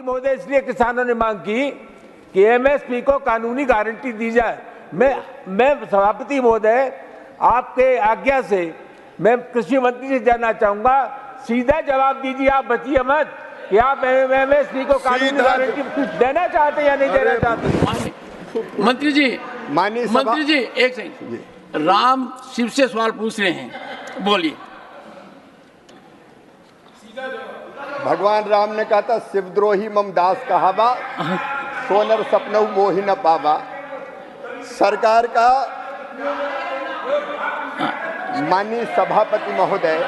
महोदय, इसलिए किसानों ने मांग की कि एमएसपी को कानूनी गारंटी दी जाए। मैं सभापति महोदय, आपके आज्ञा से मैं कृषि मंत्री से जानना चाहूंगा, सीधा जवाब दीजिए, आप बचिए मत, कि आप एमएसपी को कानूनी गारंटी देना चाहते हैं या नहीं देना चाहते। मंत्री जी एक सेकंड, राम शिव से सवाल पूछ रहे हैं, बोलिए। भगवान राम ने कहा था, शिवद्रोही मम दास कहावा, सोनर सपनऊ मोहि न पावा। सरकार का माननीय सभापति महोदय,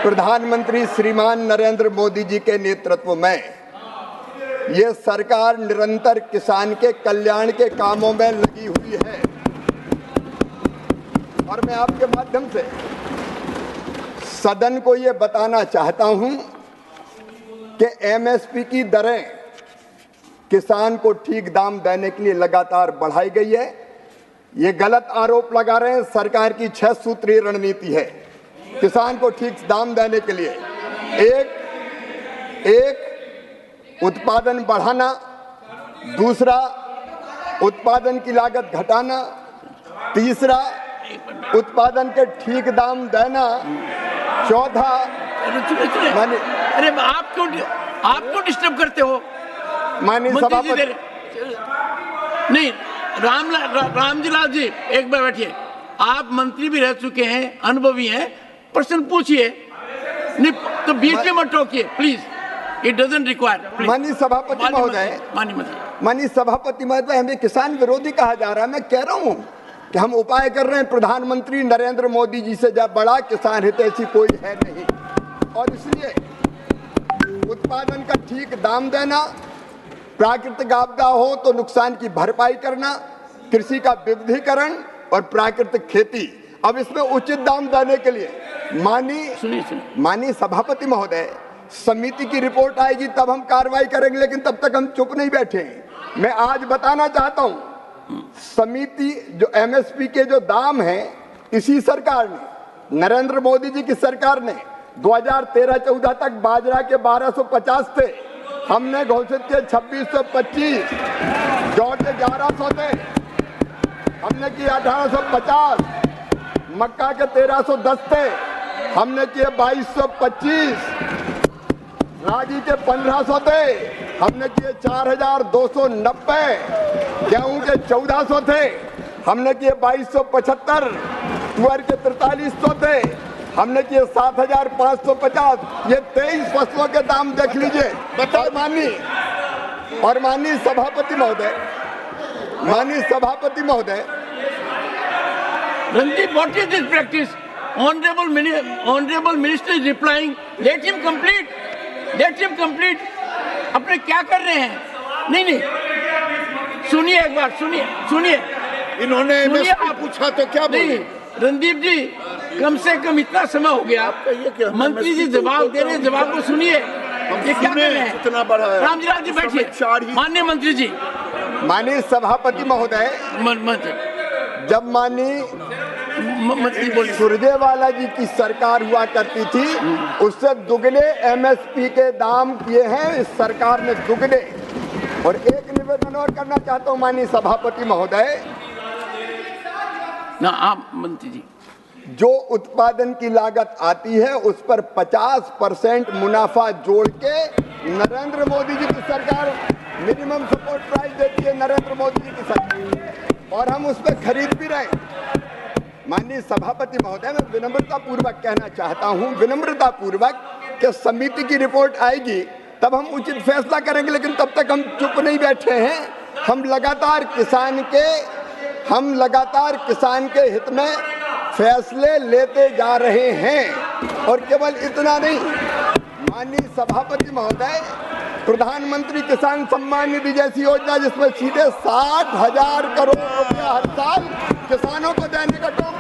प्रधानमंत्री श्रीमान नरेंद्र मोदी जी के नेतृत्व में ये सरकार निरंतर किसान के कल्याण के कामों में लगी हुई है। और मैं आपके माध्यम से सदन को ये बताना चाहता हूं कि एमएसपी की दरें किसान को ठीक दाम देने के लिए लगातार बढ़ाई गई है। ये गलत आरोप लगा रहे हैं, सरकार की 6 सूत्रीय रणनीति है किसान को ठीक दाम देने के लिए। एक उत्पादन बढ़ाना, दूसरा उत्पादन की लागत घटाना, तीसरा उत्पादन के ठीक दाम देना, चौथा अरे आप क्यों डिस्टर्ब करते हो माननीय सभापति? नहीं, रामजीलाल जी एक बार बैठिए, आप मंत्री भी रह चुके हैं, अनुभवी हैं, प्रश्न पूछिए, नहीं तो बीच में मत टोकिए प्लीज, इट डजंट रिक्वायर। माननीय सभापति महोदय, माननीय सभापति महोदय, हमें किसान विरोधी कहा जा रहा है। मैं कह रहा हूं कि हम उपाय कर रहे हैं, प्रधानमंत्री नरेंद्र मोदी जी से जब बड़ा किसान हितैषी कोई है नहीं, और इसलिए उत्पादन का ठीक दाम देना, प्राकृतिक आपदा हो तो नुकसान की भरपाई करना, कृषि का विविधीकरण और प्राकृतिक खेती। अब इसमें उचित दाम देने के लिए माननीय सभापति महोदय, समिति की रिपोर्ट आएगी तब हम कार्रवाई करेंगे, लेकिन तब तक हम चुप नहीं बैठे। मैं आज बताना चाहता हूं, समिति जो एमएसपी के जो दाम हैं, इसी सरकार ने, नरेंद्र मोदी जी की सरकार ने 2013-14 तक बाजरा के 1250 थे, हमने घोषित किए 2625, जौ के 1100 थे, हमने किए 1850, मक्का के 1310 थे, हमने किए 2225, रागी के 1500 थे, हमने किए 4290, गेहूं के 1400 थे, हमने किए 2275, तुअर के 4300 थे, हमने किए 7550। ये 23 फसलों के दाम देख लीजिए। और माननीय सभापति महोदय, Randeep, what is this practice? Honorable Minister is replying. Let him complete. अपने क्या कर रहे हैं? नहीं, सुनिए एक बार, सुनिए। इन्होंने पूछा तो क्या बोले? रणदीप जी, कम से कम इतना समय हो गया, मंत्री जी जवाब दे रहे हैं, जवाब को सुनिए। ये क्या कर रहे हैं? इतना बड़ा है। रामजीलाल जी बैठिए। माननीय मंत्री जी, माननीय सभापति महोदय, जब माननीय सुरजेवाला जी की सरकार हुआ करती थी, उससे दुगने एमएसपी के दाम किए हैं इस सरकार ने, दुगने। और एक निवेदन और करना चाहता हूं माननीय सभापति महोदय, ना आप मंत्री जी, जो उत्पादन की लागत आती है उस पर 50% मुनाफा जोड़ के नरेंद्र मोदी जी की सरकार मिनिमम सपोर्ट प्राइस देती है, नरेंद्र मोदी जी की सरकार, और हम उस पर खरीद भी रहे। माननीय सभापति महोदय, मैं विनम्रता पूर्वक कहना चाहता हूं, कि समिति की रिपोर्ट आएगी तब हम उचित फैसला करेंगे, लेकिन तब तक हम चुप नहीं बैठे हैं। हम लगातार किसान के हित में फैसले लेते जा रहे हैं। और केवल इतना नहीं, माननीय सभापति महोदय, प्रधानमंत्री किसान सम्मान निधि जैसी योजना, जिसमें सीधे 60,000 करोड़ रुपया हर साल किसानों को देने का काम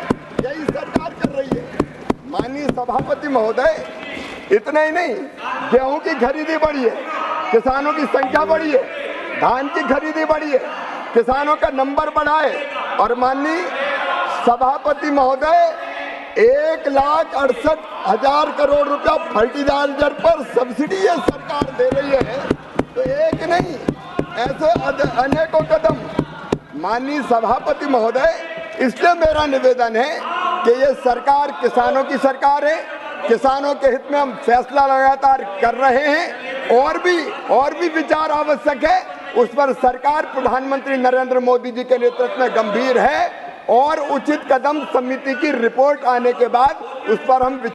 यही सरकार कर रही है। माननीय सभापति महोदय, इतना ही नहीं, गेहूं की खरीदी बढ़ी है, किसानों की संख्या बढ़ी है, धान की खरीदी बढ़ी है, किसानों का नंबर बढ़ा है। और माननीय सभापति महोदय, 1,68,000 करोड़ रुपया फर्टिलाइजर पर सब्सिडी ये सरकार दे रही अनेकों कदम। माननीय सभापति महोदय, इसलिए मेरा निवेदन है कि ये सरकार किसानों की सरकार है, किसानों के हित में हम फैसला लगातार कर रहे हैं। और भी विचार आवश्यक है, उस पर सरकार प्रधानमंत्री नरेंद्र मोदी जी के नेतृत्व में गंभीर है और उचित कदम समिति की रिपोर्ट आने के बाद उस पर हम